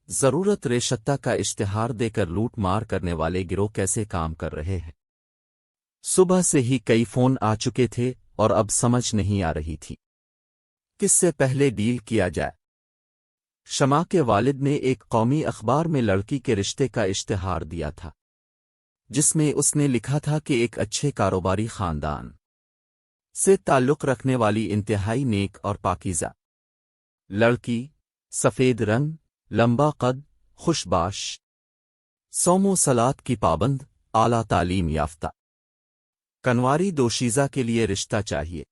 ضرورت ریشتہ کا اشتہار دے کر لوٹ مار کرنے والے گروہ کیسے کام کر رہے ہیں؟ صبح سے ہی کئی فون آ چکے تھے اور اب سمجھ نہیں آ رہی تھی کس سے پہلے ڈیل کیا جائے۔ شمع کے والد نے ایک قومی اخبار میں لڑکی کے رشتے کا اشتہار دیا تھا، جس میں اس نے لکھا تھا کہ ایک اچھے کاروباری خاندان سے تعلق رکھنے والی انتہائی نیک اور پاکیزہ لڑکی، سفید رنگ، لمبا قد، خوش باش، صوم و صلات کی پابند، اعلیٰ تعلیم یافتہ، کنواری دوشیزہ کے لیے رشتہ چاہیے۔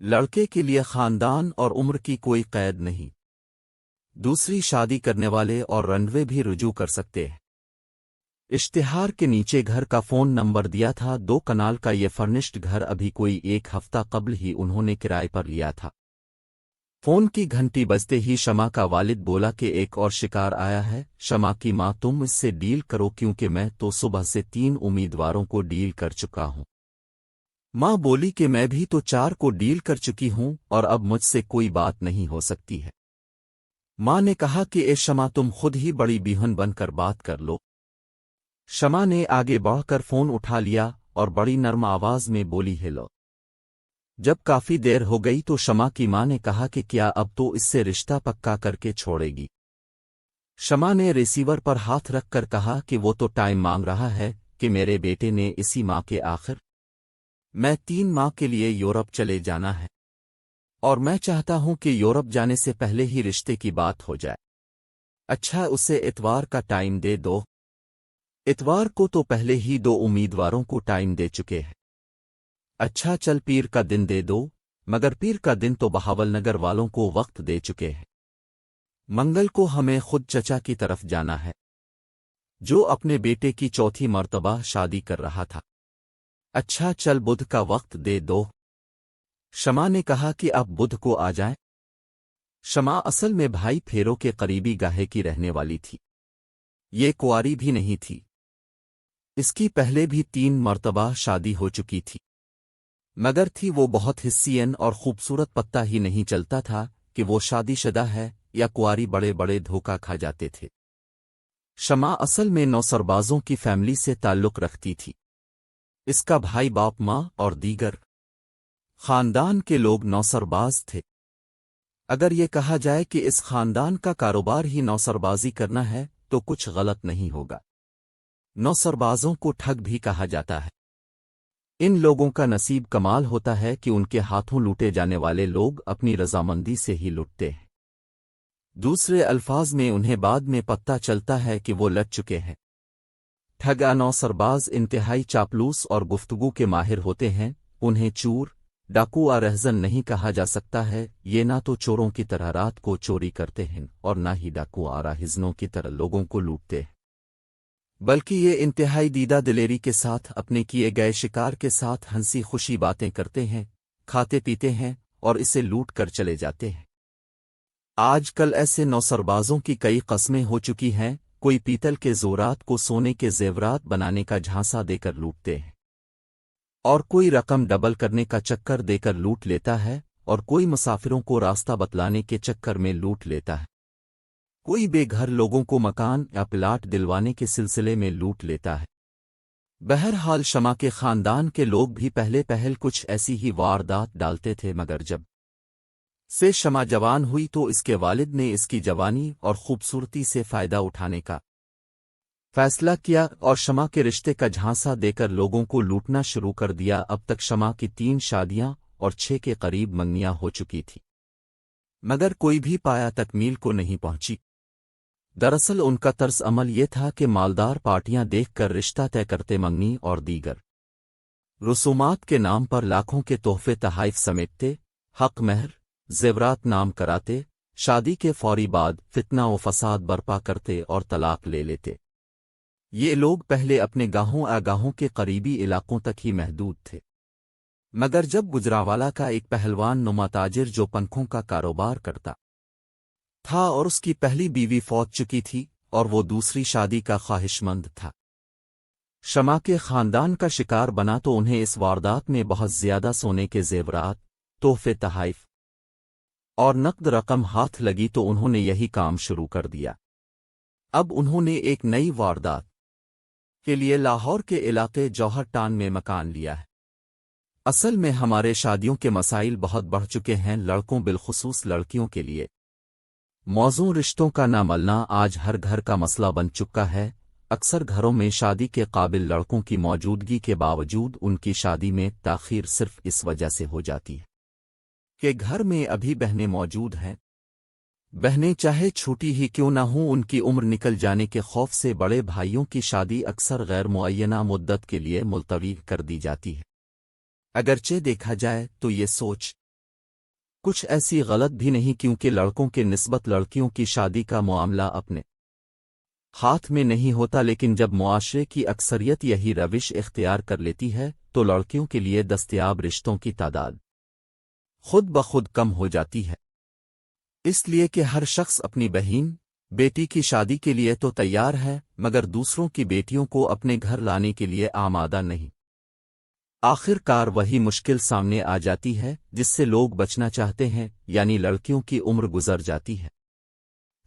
لڑکے کے لیے خاندان اور عمر کی کوئی قید نہیں، دوسری شادی کرنے والے اور رنڈوے بھی رجوع کر سکتے ہیں۔ اشتہار کے نیچے گھر کا فون نمبر دیا تھا۔ 2 کنال کا یہ فرنشڈ گھر ابھی کوئی 1 ہفتہ قبل ہی انہوں نے کرائے پر لیا تھا۔ فون کی گھنٹی بجتے ہی شمع کا والد بولا کہ ایک اور شکار آیا ہے۔ شمع کی ماں، تم اس سے ڈیل کرو کیونکہ میں تو صبح سے 3 امیدواروں کو ڈیل کر چکا ہوں۔ ماں بولی کہ میں بھی تو 4 کو ڈیل کر چکی ہوں اور اب مجھ سے کوئی بات نہیں ہو سکتی ہے۔ ماں نے کہا کہ اے شمع، تم خود ہی بڑی بیہن بن کر بات کر لو۔ شمع نے آگے بڑھ کر فون اٹھا لیا اور بڑی نرم آواز میں بولی، ہیلو۔ جب کافی دیر ہو گئی تو شمع کی ماں نے کہا کہ کیا اب تو اس سے رشتہ پکا کر کے چھوڑے گی؟ شمع نے ریسیور پر ہاتھ رکھ کر کہا کہ وہ تو ٹائم مانگ رہا ہے کہ میرے بیٹے نے اسی ماہ کے آخر میں 3 ماہ کے لیے یورپ چلے جانا ہے، اور میں چاہتا ہوں کہ یورپ جانے سے پہلے ہی رشتے کی بات ہو جائے۔ اچھا، اسے اتوار کا ٹائم دے دو۔ اتوار کو تو پہلے ہی 2 امیدواروں کو ٹائم دے چکے ہیں۔ اچھا چل، پیر کا دن دے دو، مگر پیر کا دن تو بہاول نگر والوں کو وقت دے چکے ہیں۔ منگل کو ہمیں خود چچا کی طرف جانا ہے، جو اپنے بیٹے کی 4تھی مرتبہ شادی کر رہا تھا۔ اچھا چل، بدھ کا وقت دے دو۔ شمع نے کہا کہ اب بدھ کو آ جائیں۔ شمع اصل میں بھائی پھیرو کے قریبی گاہے کی رہنے والی تھی، یہ کنواری بھی نہیں تھی۔ اس کی پہلے بھی 3 مرتبہ شادی ہو چکی تھی، مگر تھی وہ بہت حسین اور خوبصورت، پتہ ہی نہیں چلتا تھا کہ وہ شادی شدہ ہے یا کنواری۔ بڑے بڑے دھوکہ کھا جاتے تھے۔ شمع اصل میں نوسربازوں کی فیملی سے تعلق رکھتی تھی۔ اس کا بھائی، باپ، ماں اور دیگر خاندان کے لوگ نوسرباز تھے۔ اگر یہ کہا جائے کہ اس خاندان کا کاروبار ہی نوسربازی کرنا ہے تو کچھ غلط نہیں ہوگا۔ نوسربازوں کو ٹھگ بھی کہا جاتا ہے۔ ان لوگوں کا نصیب کمال ہوتا ہے کہ ان کے ہاتھوں لوٹے جانے والے لوگ اپنی رضامندی سے ہی لٹتے ہیں۔ دوسرے الفاظ میں انہیں بعد میں پتہ چلتا ہے کہ وہ لٹ چکے ہیں۔ ٹھگا نوسرباز انتہائی چاپلوس اور گفتگو کے ماہر ہوتے ہیں۔ انہیں چور، ڈاکو یا رہزن نہیں کہا جا سکتا ہے۔ یہ نہ تو چوروں کی طرح رات کو چوری کرتے ہیں اور نہ ہی ڈاکو یا راہزنوں کی طرح لوگوں کو لوٹتے ہیں، بلکہ یہ انتہائی دیدہ دلیری کے ساتھ اپنے کیے گئے شکار کے ساتھ ہنسی خوشی باتیں کرتے ہیں، کھاتے پیتے ہیں اور اسے لوٹ کر چلے جاتے ہیں۔ آج کل ایسے نوسربازوں کی کئی قسمیں ہو چکی ہیں۔ کوئی پیتل کے زورات کو سونے کے زیورات بنانے کا جھانسا دے کر لوٹتے ہیں، اور کوئی رقم ڈبل کرنے کا چکر دے کر لوٹ لیتا ہے، اور کوئی مسافروں کو راستہ بتلانے کے چکر میں لوٹ لیتا ہے، کوئی بے گھر لوگوں کو مکان یا پلاٹ دلوانے کے سلسلے میں لوٹ لیتا ہے۔ بہرحال شمع کے خاندان کے لوگ بھی پہل کچھ ایسی ہی واردات ڈالتے تھے، مگر جب سے شمع جوان ہوئی تو اس کے والد نے اس کی جوانی اور خوبصورتی سے فائدہ اٹھانے کا فیصلہ کیا اور شمع کے رشتے کا جھانسا دے کر لوگوں کو لوٹنا شروع کر دیا۔ اب تک شمع کی 3 شادیاں اور 6 کے قریب منگنیاں ہو چکی تھی، مگر کوئی بھی پایا تکمیل کو نہیں پہنچی۔ دراصل ان کا طرز عمل یہ تھا کہ مالدار پارٹیاں دیکھ کر رشتہ طے کرتے، منگنی اور دیگر رسومات کے نام پر لاکھوں کے تحفے تحائف سمیٹتے، حق مہر زیورات نام کراتے، شادی کے فوری بعد فتنہ و فساد برپا کرتے اور طلاق لے لیتے۔ یہ لوگ پہلے اپنے گاہوں آگاہوں کے قریبی علاقوں تک ہی محدود تھے، مگر جب گجراوالا کا ایک پہلوان نما تاجر جو پنکھوں کا کاروبار کرتا تھا اور اس کی پہلی بیوی فوت چکی تھی اور وہ دوسری شادی کا خواہش مند تھا، شمع کے خاندان کا شکار بنا تو انہیں اس واردات میں بہت زیادہ سونے کے زیورات، تحفے تحائف اور نقد رقم ہاتھ لگی تو انہوں نے یہی کام شروع کر دیا۔ اب انہوں نے ایک نئی واردات کے لیے لاہور کے علاقے جوہر ٹان میں مکان لیا ہے۔ اصل میں ہمارے شادیوں کے مسائل بہت بڑھ چکے ہیں، لڑکوں بالخصوص لڑکیوں کے لیے موزوں رشتوں کا نہ ملنا آج ہر گھر کا مسئلہ بن چکا ہے۔ اکثر گھروں میں شادی کے قابل لڑکوں کی موجودگی کے باوجود ان کی شادی میں تاخیر صرف اس وجہ سے ہو جاتی ہے کہ گھر میں ابھی بہنیں موجود ہیں۔ بہنیں چاہے چھوٹی ہی کیوں نہ ہوں، ان کی عمر نکل جانے کے خوف سے بڑے بھائیوں کی شادی اکثر غیر معینہ مدت کے لیے ملتوی کر دی جاتی ہے۔ اگرچہ دیکھا جائے تو یہ سوچ کچھ ایسی غلط بھی نہیں، کیونکہ لڑکوں کے نسبت لڑکیوں کی شادی کا معاملہ اپنے ہاتھ میں نہیں ہوتا، لیکن جب معاشرے کی اکثریت یہی روش اختیار کر لیتی ہے تو لڑکیوں کے لیے دستیاب رشتوں کی تعداد خود بخود کم ہو جاتی ہے۔ اس لیے کہ ہر شخص اپنی بہن بیٹی کی شادی کے لیے تو تیار ہے، مگر دوسروں کی بیٹیوں کو اپنے گھر لانے کے لیے آمادہ نہیں۔ آخر کار وہی مشکل سامنے آ جاتی ہے جس سے لوگ بچنا چاہتے ہیں، یعنی لڑکیوں کی عمر گزر جاتی ہے۔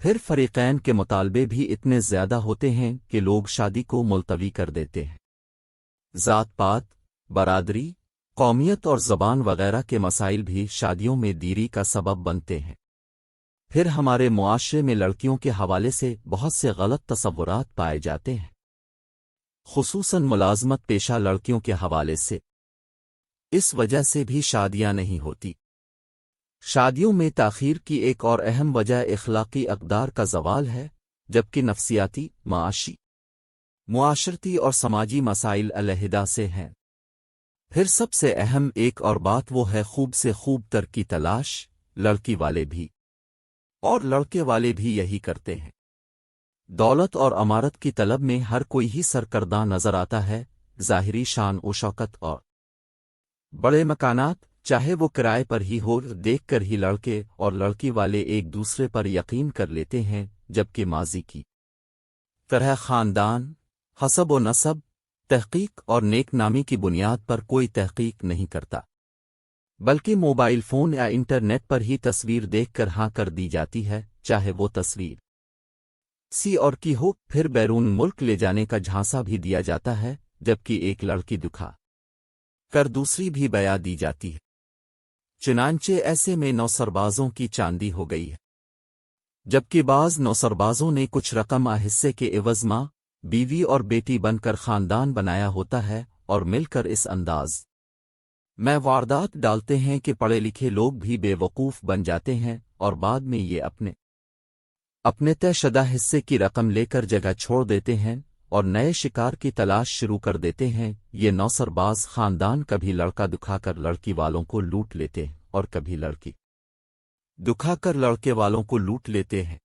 پھر فریقین کے مطالبے بھی اتنے زیادہ ہوتے ہیں کہ لوگ شادی کو ملتوی کر دیتے ہیں۔ ذات پات، برادری، قومیت اور زبان وغیرہ کے مسائل بھی شادیوں میں دیری کا سبب بنتے ہیں۔ پھر ہمارے معاشرے میں لڑکیوں کے حوالے سے بہت سے غلط تصورات پائے جاتے ہیں، خصوصاً ملازمت پیشہ لڑکیوں کے حوالے سے۔ اس وجہ سے بھی شادیاں نہیں ہوتی۔ شادیوں میں تاخیر کی ایک اور اہم وجہ اخلاقی اقدار کا زوال ہے، جبکہ نفسیاتی، معاشرتی اور سماجی مسائل علیحدہ سے ہیں۔ پھر سب سے اہم ایک اور بات وہ ہے خوب سے خوب تر کی تلاش۔ لڑکی والے بھی اور لڑکے والے بھی یہی کرتے ہیں۔ دولت اور عمارت کی طلب میں ہر کوئی ہی سرکردہ نظر آتا ہے۔ ظاہری شان و شوکت اور بڑے مکانات، چاہے وہ کرائے پر ہی ہو، دیکھ کر ہی لڑکے اور لڑکی والے ایک دوسرے پر یقین کر لیتے ہیں، جبکہ ماضی کی طرح خاندان، حسب و نسب، تحقیق اور نیک نامی کی بنیاد پر کوئی تحقیق نہیں کرتا، بلکہ موبائل فون یا انٹرنیٹ پر ہی تصویر دیکھ کر ہاں کر دی جاتی ہے، چاہے وہ تصویر سی اور کی ہو۔ پھر بیرون ملک لے جانے کا جھانسا بھی دیا جاتا ہے، جبکہ ایک لڑکی دکھا کر دوسری بھی بیاں دی جاتی ہے۔ چنانچہ ایسے میں نوسربازوں کی چاندی ہو گئی ہے، جبکہ بعض نوسربازوں نے کچھ رقم حصے کے عوض ماں، بیوی اور بیٹی بن کر خاندان بنایا ہوتا ہے، اور مل کر اس انداز میں واردات ڈالتے ہیں کہ پڑھے لکھے لوگ بھی بے وقوف بن جاتے ہیں، اور بعد میں یہ اپنے طے شدہ حصے کی رقم لے کر جگہ چھوڑ دیتے ہیں اور نئے شکار کی تلاش شروع کر دیتے ہیں۔ یہ نوسرباز خاندان کبھی لڑکا دکھا کر لڑکی والوں کو لوٹ لیتے ہیں، اور کبھی لڑکی دکھا کر لڑکے والوں کو لوٹ لیتے ہیں۔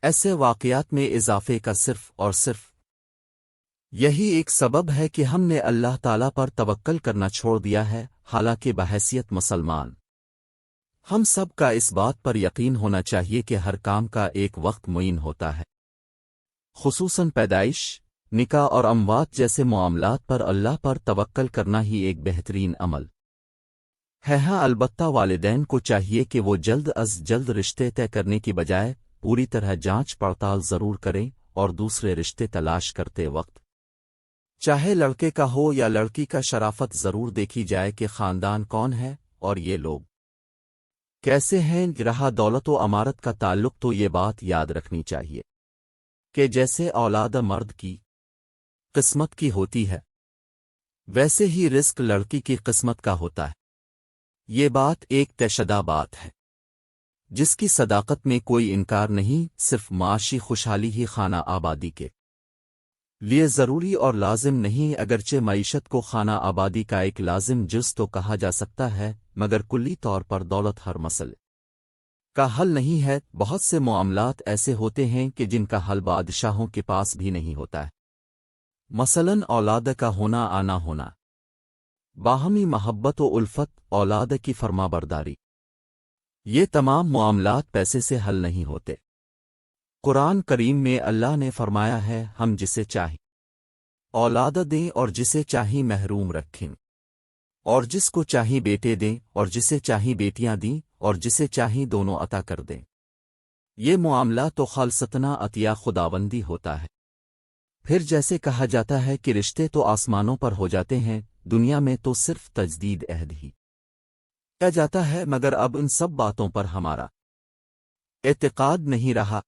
ایسے واقعات میں اضافے کا صرف اور صرف یہی ایک سبب ہے کہ ہم نے اللہ تعالیٰ پر توکل کرنا چھوڑ دیا ہے، حالانکہ بحیثیت مسلمان ہم سب کا اس بات پر یقین ہونا چاہیے کہ ہر کام کا ایک وقت معین ہوتا ہے، خصوصاً پیدائش، نکاح اور اموات جیسے معاملات پر اللہ پر توکل کرنا ہی ایک بہترین عمل ہے۔ ہاں البتہ والدین کو چاہیے کہ وہ جلد از جلد رشتے طے کرنے کی بجائے پوری طرح جانچ پڑتال ضرور کریں، اور دوسرے رشتے تلاش کرتے وقت چاہے لڑکے کا ہو یا لڑکی کا شرافت ضرور دیکھی جائے کہ خاندان کون ہے اور یہ لوگ کیسے ہیں۔ رہا دولت و عمارت کا تعلق تو یہ بات یاد رکھنی چاہیے کہ جیسے اولاد مرد کی قسمت کی ہوتی ہے، ویسے ہی رزق لڑکی کی قسمت کا ہوتا ہے۔ یہ بات ایک طے شدہ بات ہے جس کی صداقت میں کوئی انکار نہیں، صرف معاشی خوشحالی ہی خانہ آبادی کے لیے ضروری اور لازم نہیں۔ اگرچہ معیشت کو خانہ آبادی کا ایک لازم جز تو کہا جا سکتا ہے، مگر کلی طور پر دولت ہر مسئلے کا حل نہیں ہے۔ بہت سے معاملات ایسے ہوتے ہیں کہ جن کا حل بادشاہوں کے پاس بھی نہیں ہوتا ہے، مثلاً اولاد کا ہونا آنا ہونا، باہمی محبت و الفت، اولاد کی فرما برداری، یہ تمام معاملات پیسے سے حل نہیں ہوتے۔ قرآن کریم میں اللہ نے فرمایا ہے، ہم جسے چاہیں اولاد دیں اور جسے چاہیں محروم رکھیں، اور جس کو چاہیں بیٹے دیں اور جسے چاہیں بیٹیاں دیں، اور جسے چاہیں دونوں عطا کر دیں۔ یہ معاملہ تو خالصتنا عطیہ خداوندی ہوتا ہے۔ پھر جیسے کہا جاتا ہے کہ رشتے تو آسمانوں پر ہو جاتے ہیں، دنیا میں تو صرف تجدید عہد ہی کیا جاتا ہے، مگر اب ان سب باتوں پر ہمارا اعتقاد نہیں رہا۔